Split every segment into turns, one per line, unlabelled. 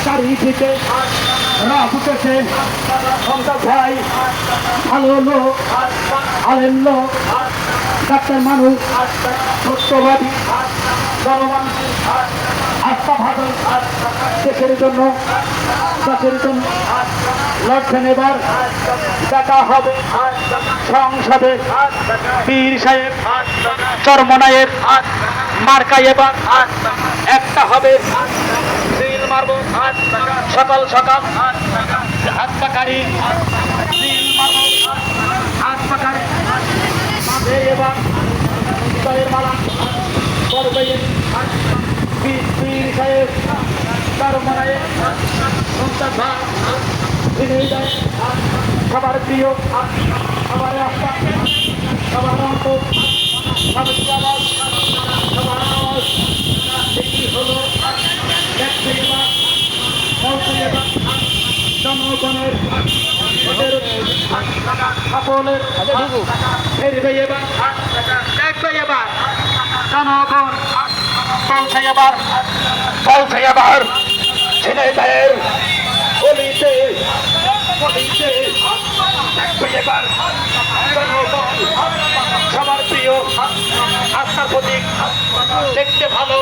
চারিদিকে রাত উঠেছে। সন্তান ভাই ভালো লোক, আলেম লোক, ডাক্তার মানুষ, সত্যবাদী, জনমানুষের আস্থা ভালো, দেশের জন্য লড়ছেন। এবার দেখা হবে সংসদে পীর সাহেব চরমনায়ের মার্কায়। এবার একটা হবে, সিল মারব সকাল সকাল, হাত পাকারি সিল মারব, হাত পাকারি মাঝে। এবার বিজয়ের মালা করবে পীর সাহেব চরমনায়ের সন্তান ভাই, সবার প্রিয়, সবার আস্থা, সবার অন্তর, সবার আওয়াজ, সবার আওয়াজ এটি হলো জনগণের সকলের ফিরবে এবার, দেখবে এবার জনগণ বলছে এবার ছেলেদের গলিতে দেখবে এবার জনগণ সবার প্রিয়, আস্থার প্রতীক, দেখতে ভালো,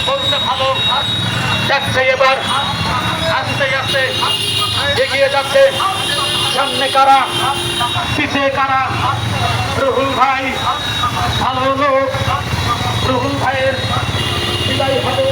বলতে ভালো, দেখছে এবার আস্তে আস্তে এগিয়ে যাচ্ছে। সামনে কারা, পিছিয়ে কারা? রুহুল ভাই ভালো লোক, রুহুল ভাইয়ের বিদায় হবে।